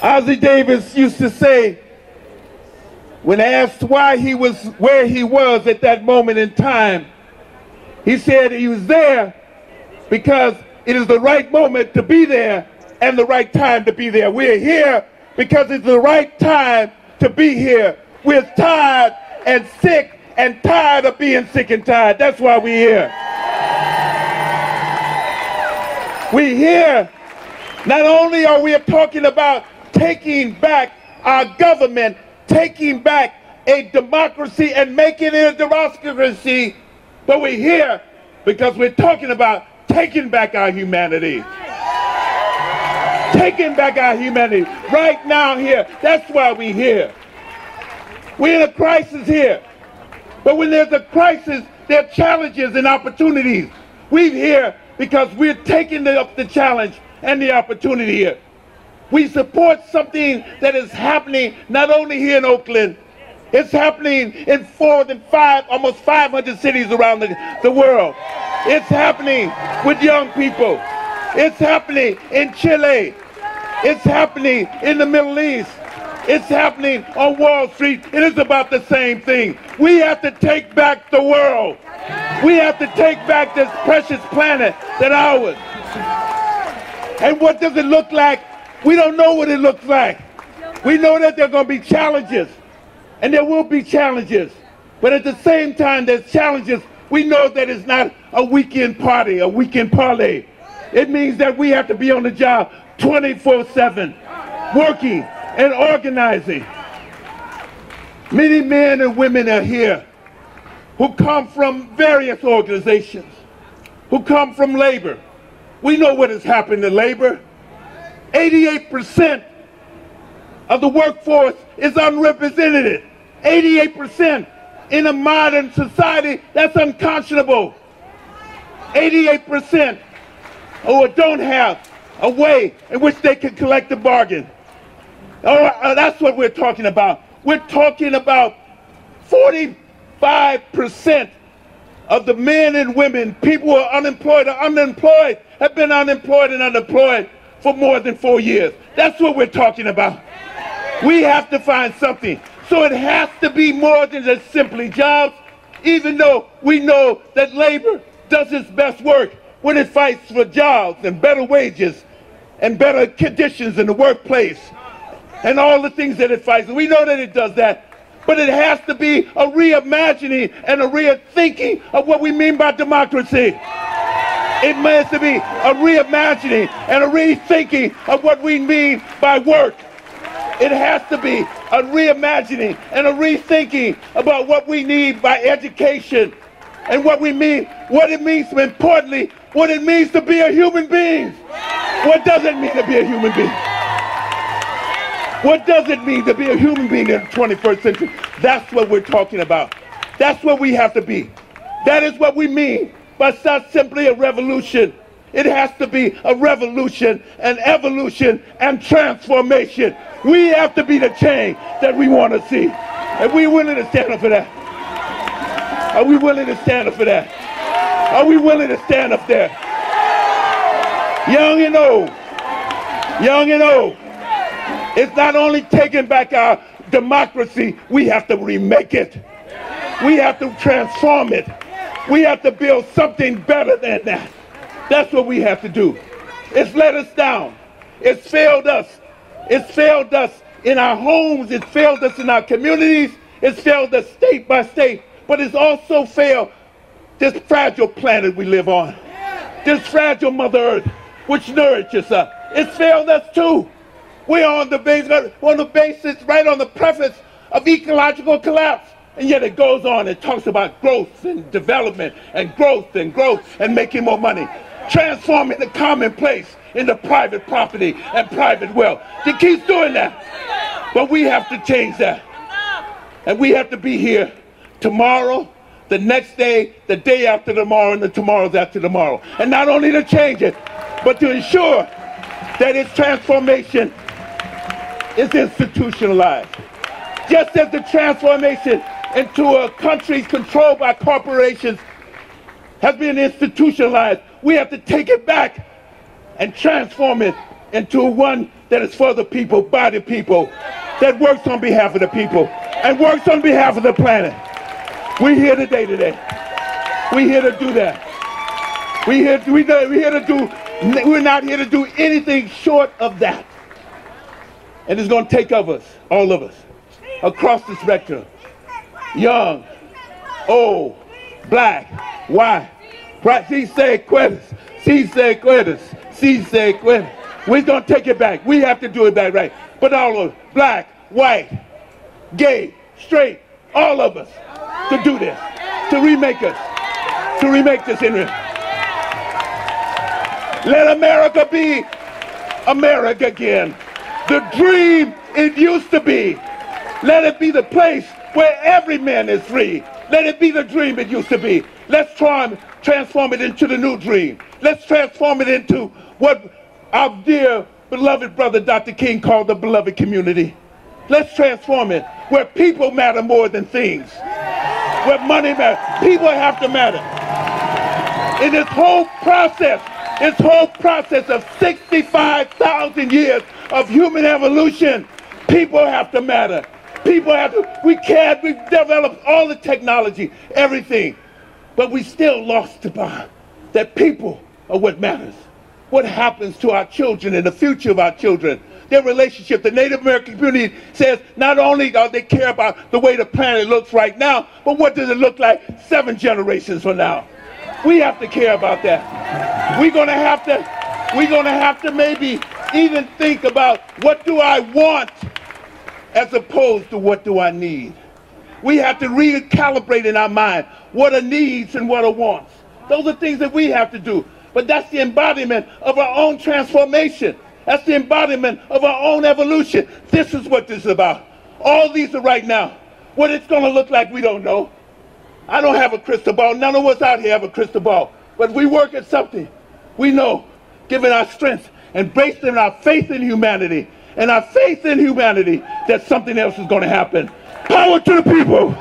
Ozzie Davis used to say, when asked why he was where he was at that moment in time, he said he was there because it is the right moment to be there and the right time to be there. We're here because it's the right time to be here. We're tired and sick and tired of being sick and tired. That's why we're here. We're here. Not only are we talking about taking back our government, taking back a democracy and making it a democracy, but we're here because we're talking about taking back our humanity. Taking back our humanity right now here. That's why we're here. We're in a crisis here. But when there's a crisis, there are challenges and opportunities. We're here because we're taking up the challenge and the opportunity here. We support something that is happening not only here in Oakland, it's happening in almost 500 cities around the world. It's happening with young people. It's happening in Chile. It's happening in the Middle East. It's happening on Wall Street. It is about the same thing. We have to take back the world. We have to take back this precious planet that's ours. And what does it look like? We don't know what it looks like. We know that there are going to be challenges, and there will be challenges. But at the same time, there's challenges. We know that it's not a weekend party, a weekend parlay. It means that we have to be on the job 24/7, working and organizing. Many men and women are here who come from various organizations, who come from labor. We know what has happened to labor. 88% of the workforce is unrepresented. 88% in a modern society, that's unconscionable. 88% who don't have a way in which they can collect a bargain. That's what we're talking about. We're talking about 45% of the men and women, people who are unemployed, have been unemployed and unemployed for more than 4 years. That's what we're talking about. We have to find something. So it has to be more than just simply jobs, even though we know that labor does its best work when it fights for jobs and better wages and better conditions in the workplace and all the things that it fights. We know that it does that. But it has to be a reimagining and a rethinking of what we mean by democracy. It has to be a reimagining and a rethinking of what we mean by work. It has to be a reimagining and a rethinking about what we need by education and what it means, importantly, what it means to be a human being. What does it mean to be a human being? What does it mean to be a human being in the 21st century? That's what we're talking about. That's what we have to be. That is what we mean by it's not simply a revolution. It has to be a revolution, an evolution, and transformation. We have to be the change that we want to see. Are we willing to stand up for that? Are we willing to stand up for that? Are we willing to stand up there? Young and old. Young and old. It's not only taking back our democracy, we have to remake it. We have to transform it. We have to build something better than that. That's what we have to do. It's let us down. It's failed us. It's failed us in our homes. It's failed us in our communities. It's failed us state by state. But it's also failed this fragile planet we live on. This fragile Mother Earth, which nourishes us. It's failed us too. We're on the basis, right on the preface of ecological collapse. And yet it goes on and talks about growth and development and growth and making more money. Transforming the commonplace into private property and private wealth. It keeps doing that. But we have to change that. And we have to be here tomorrow, the next day, the day after tomorrow, and the tomorrows after tomorrow. And not only to change it, but to ensure that its transformation is institutionalized. Just as the transformation into a country controlled by corporations has been institutionalized, we have to take it back and transform it into one that is for the people, by the people, that works on behalf of the people and works on behalf of the planet. We're here today. We're here to do that. We're not here to do anything short of that. And it's going to take of us, all of us, across the spectrum. Young, old, black, white. Si se puede, si se puede, si se puede. We're going to take it back. We have to do it back right. But all of us, black, white, gay, straight, all of us, to do this, to remake us, to remake this in here. Let America be America again. The dream it used to be. Let it be the place where every man is free. Let it be the dream it used to be. Let's try and transform it into the new dream. Let's transform it into what our dear beloved brother Dr. King called the beloved community. Let's transform it where people matter more than things. Where money matters. People have to matter. In this whole process of 65,000 years of human evolution, people have to matter. People have to, we've developed all the technology, everything, but we still lost the bond that people are what matters. What happens to our children and the future of our children, their relationship. The Native American community says not only do they care about the way the planet looks right now, but what does it look like 7 generations from now? We have to care about that. We're gonna have to maybe even think about what do I want as opposed to what do I need. We have to recalibrate in our mind what are needs and what are wants. Those are things that we have to do. But that's the embodiment of our own transformation. That's the embodiment of our own evolution. This is what this is about. All these are right now. What it's going to look like, we don't know. I don't have a crystal ball. None of us out here have a crystal ball. But we work at something. We know, given our strength and based on our faith in humanity, and our faith in humanity, that something else is going to happen. Power to the people.